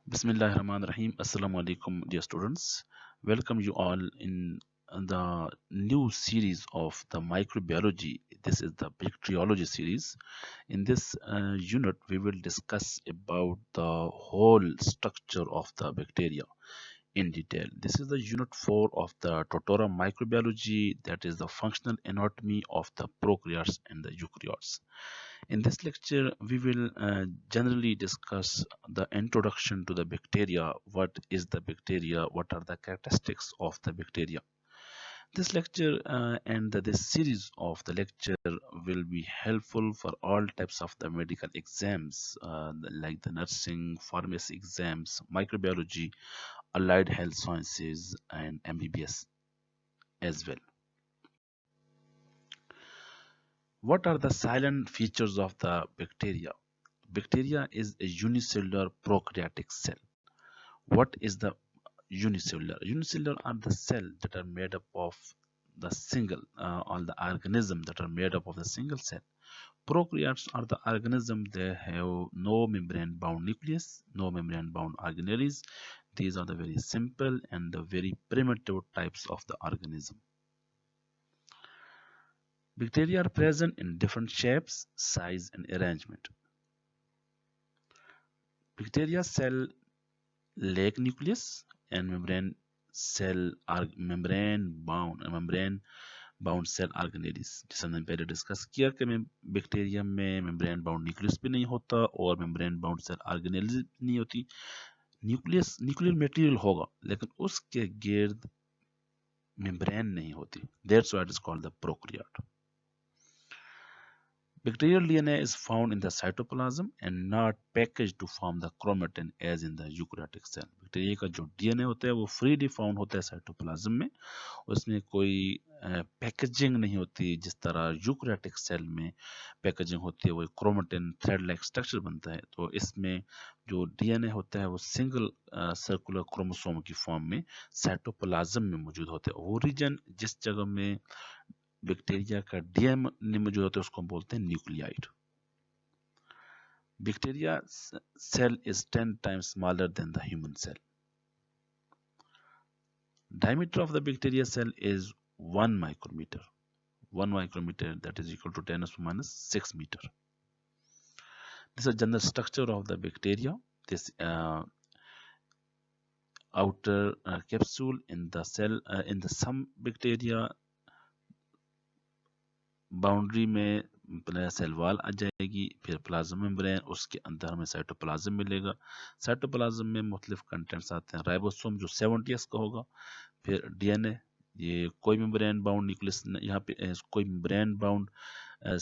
Bismillahirrahmanirrahim. Assalamu alaikum, dear students. Welcome you all in the new series of the microbiology. This is the bacteriology series. In this unit, we will discuss about the whole structure of the bacteria in detail. This is the unit 4 of the Totora microbiology, that is the functional anatomy of the prokaryotes and the eukaryotes. In this lecture, we will generally discuss the introduction to the bacteria. What is the bacteria? What are the characteristics of the bacteria? This lecture and this series of the lecture will be helpful for all types of the medical exams, like the nursing, pharmacy exams, microbiology, allied health sciences, and MBBS as well. What are the silent features of the bacteria? Bacteria is a unicellular prokaryotic cell. What is the unicellular? Unicellular are the cells that are made up of the single, all the organisms that are made up of the single cell. Prokaryotes are the organisms that have no membrane bound nucleus, no membrane bound organelles. These are the very simple and the very primitive types of the organism. Bacteria are present in different shapes, size, and arrangement. Bacteria cell lack nucleus and membrane bound cell organelles. जैसे हमने पहले discuss किया कि bacteria में membrane bound nucleus भी नहीं होता और मेम्ब्रेन बाउंड सेल ऑर्गेनेल्स नहीं होती. न्यूक्लियर मटेरियल होगा लेकिन उसके गिर्द मेम्ब्रेन नहीं होती. That's why it is called the prokaryote. Bacterial DNA is found in the cytoplasm and not packaged to form the chromatin as in the eukaryotic cell. Bacteria का जो DNA होता है वो फ्रीली फाउंड होता है cytoplasm में. उसमें कोई पैकेजिंग नहीं होती जिस तरह यूकैरियोटिक सेल में पैकेजिंग होती है. वो क्रोमेटिन थ्रेड लाइक स्ट्रक्चर बनता है. तो इसमें जो DNA होता है वो सिंगल सर्कुलर क्रोमोसोम की फॉर्म में साइटोप्लाज्म में मौजूद होता है. वो रीजन जिस जगह में बैक्टीरिया का DNA मौजूद होता है उसको हम बोलते हैं nuclide. Bacteria cell is 10 times smaller than the human cell. Diameter of the bacteria cell is 1 micrometer. 1 micrometer, that is equal to 10 to minus 6 meter. This is the general structure of the bacteria. This outer capsule in the cell, in the some bacteria boundary में cell wall आ जाएगी, फिर plasma membrane, उसके अंदर हमें cytoplasm मिलेगा. Cytoplasm में मुख्तलिफ contents आते हैं. राइबोसोम जो 70s का होगा, फिर DNA, ये कोई मेम्ब्रेन बाउंड न्यूक्लियस, यहाँ पे कोई मेम्ब्रेन बाउंड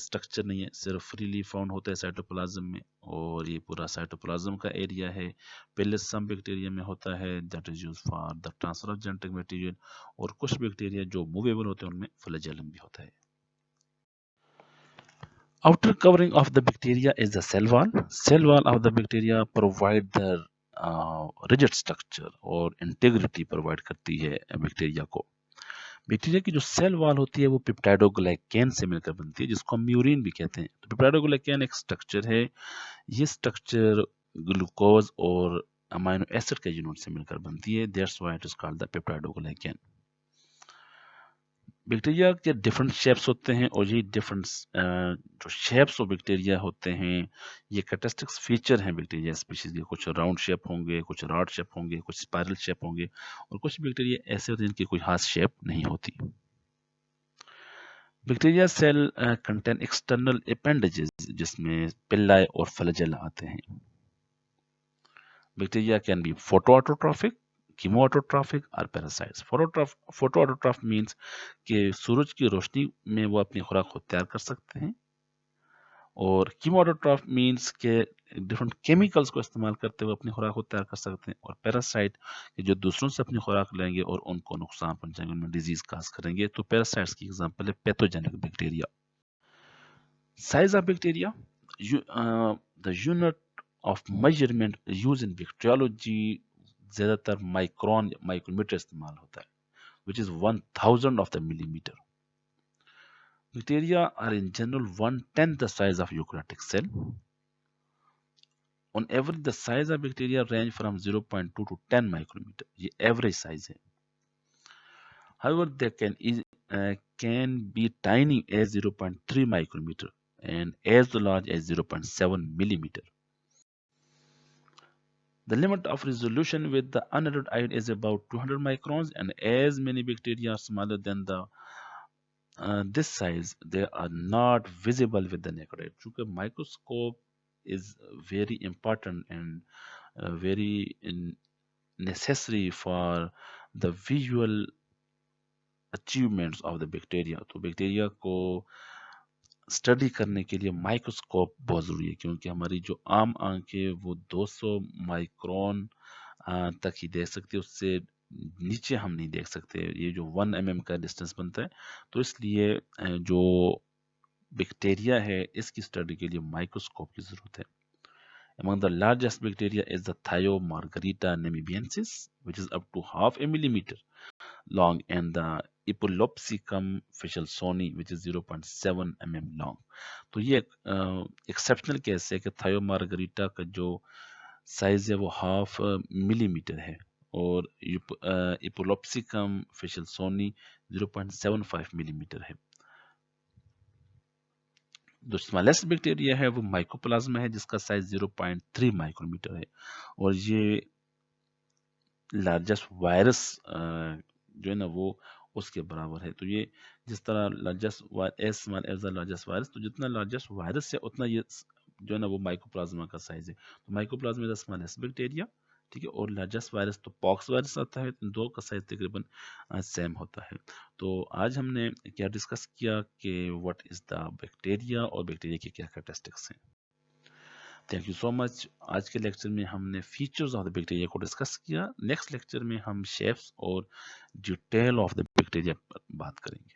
स्ट्रक्चर नहीं है, सिर्फ फ्रीली फाउंड होता है साइटोप्लाज्म में. और ये पूरा साइटोप्लाज्म का एरिया है. पहले सम बैक्टीरिया में होता है that is used for the transfer of genetic material, और कुछ बैक्टीरिया जो मूवेबल होते हैं उनमें फ्लैजेलम भी होता है. Outer covering of the bacteria is the cell wall. Cell wall of the bacteria provide the rigid structure और integrity provide करती है बैक्टीरिया को. बैक्टीरिया की जो सेल वॉल होती है वो पेप्टाइडोग्लाइकेन से मिलकर बनती है, जिसको हम म्यूरिन भी कहते हैं. तो पेप्टाइडोग्लाइकेन एक स्ट्रक्चर है. ये स्ट्रक्चर ग्लूकोज और अमाइनो एसिड के यूनिट से मिलकर बनती है. That's why it is called the peptidoglycan. Bacteria के डिफरेंट शेप्स होते हैं और ये डिफरेंट जो शेप्स ऑफ बैक्टीरिया होते हैं ये कैरेक्टरिस्टिक्स फीचर हैं बैक्टीरिया स्पीशीज के. कुछ राउंड शेप होंगे, कुछ रॉड शेप होंगे, कुछ स्पाइरल शेप होंगे, और कुछ बैक्टीरिया ऐसे होते हैं जिनकी कोई खास शेप नहीं होती. Bacteria cell contain external appendages जिसमें पिल्लाई और फ्लैजेला आते हैं. Bacteria can be photoautotrophic, chemoautotrophic और पैरासाइट्स. फोटोऑटोट्रॉफ मींस कि सूरज की रोशनी में वो अपनी खुराक को तैयार कर सकते हैं, और कीमोऑटोट्रॉफ मींस के डिफरेंट केमिकल्स को इस्तेमाल करते हुए अपनी खुराक को तैयार कर सकते हैं. और पैरासाइट जो दूसरों से अपनी खुराक लेंगे और उनको नुकसान पहुंचाएंगे, उनमें डिजीज काज करेंगे. तो पैरासाइट्स की एग्जांपल है pathogenic bacteria. Size of bacteria, the unit of measurement use in bacteriology ज्यादातर माइक्रोन माइक्रोमीटर इस्तेमाल होता है, which is 1000 of the millimeter. Bacteria are in general 1/10 the size of eukaryotic cell. On average, the size of bacteria range from 0.2 to 10 micrometer. ये average size है. However, they can be tiny as 0.3 micrometer and as large as 0.7 millimeter. The limit of resolution with the unaided eye is about 200 microns, and as many bacteria are smaller than this size, they are not visible with the naked eye. Chunki microscope is very important and very necessary for the visual achievements of the bacteria. तो bacteria को study करने के लिए microscope बहुत ज़रूरी है, क्योंकि हमारी जो आम आंख है वो 200 माइक्रोन तक ही देख सकती है, उससे नीचे हम नहीं देख सकते. ये जो 1 mm का डिस्टेंस बनता है, तो इसलिए जो बैक्टीरिया है इसकी स्टडी के लिए माइक्रोस्कोप की ज़रूरत है. Among the largest bacteria is the Thiomargarita namibiensis, which is up to half a millimeter long, and the Epulopsicum facialsoni, which is 0.7 mm long. तो ये एक्सेप्शनल केस है कि थायोमार्गरीटा का जो साइज है वो हाफ मिलीमीटर है, और इपोलोप्सिकम फेशियलसोनी 0.75 मिलीमीटर है. जो स्मॉलेस्ट बैक्टीरिया है वो माइकोप्लाज्मा है, जिसका साइज 0.3 माइक्रोमीटर है, और ये लार्जेस्ट वायरस जो है ना वो उसके बराबर है. तो ये जिस तरह largest as small as the largest virus, तो जितना लार्जेस्ट वायरस है उतना ये जो है ना वो माइकोप्लाज्मा का साइज है. तो mycoplasma is the smallest bacteria, ठीक है, और लार्जेस्ट वायरस तो पॉक्स वायरस आता है, तो दो का साइज तकरीबन सेम होता है. तो आज हमने क्या डिस्कस किया कि व्हाट इज द बैक्टीरिया और बैक्टीरिया के क्या कैरेक्टरिस्टिक्स हैं. Thank you so much. आज के लेक्चर में हमने फीचर्स ऑफ द बैक्टीरिया को डिस्कस किया. नेक्स्ट लेक्चर में हम शेप्स और डिटेल ऑफ द बैक्टीरिया पर बात करेंगे.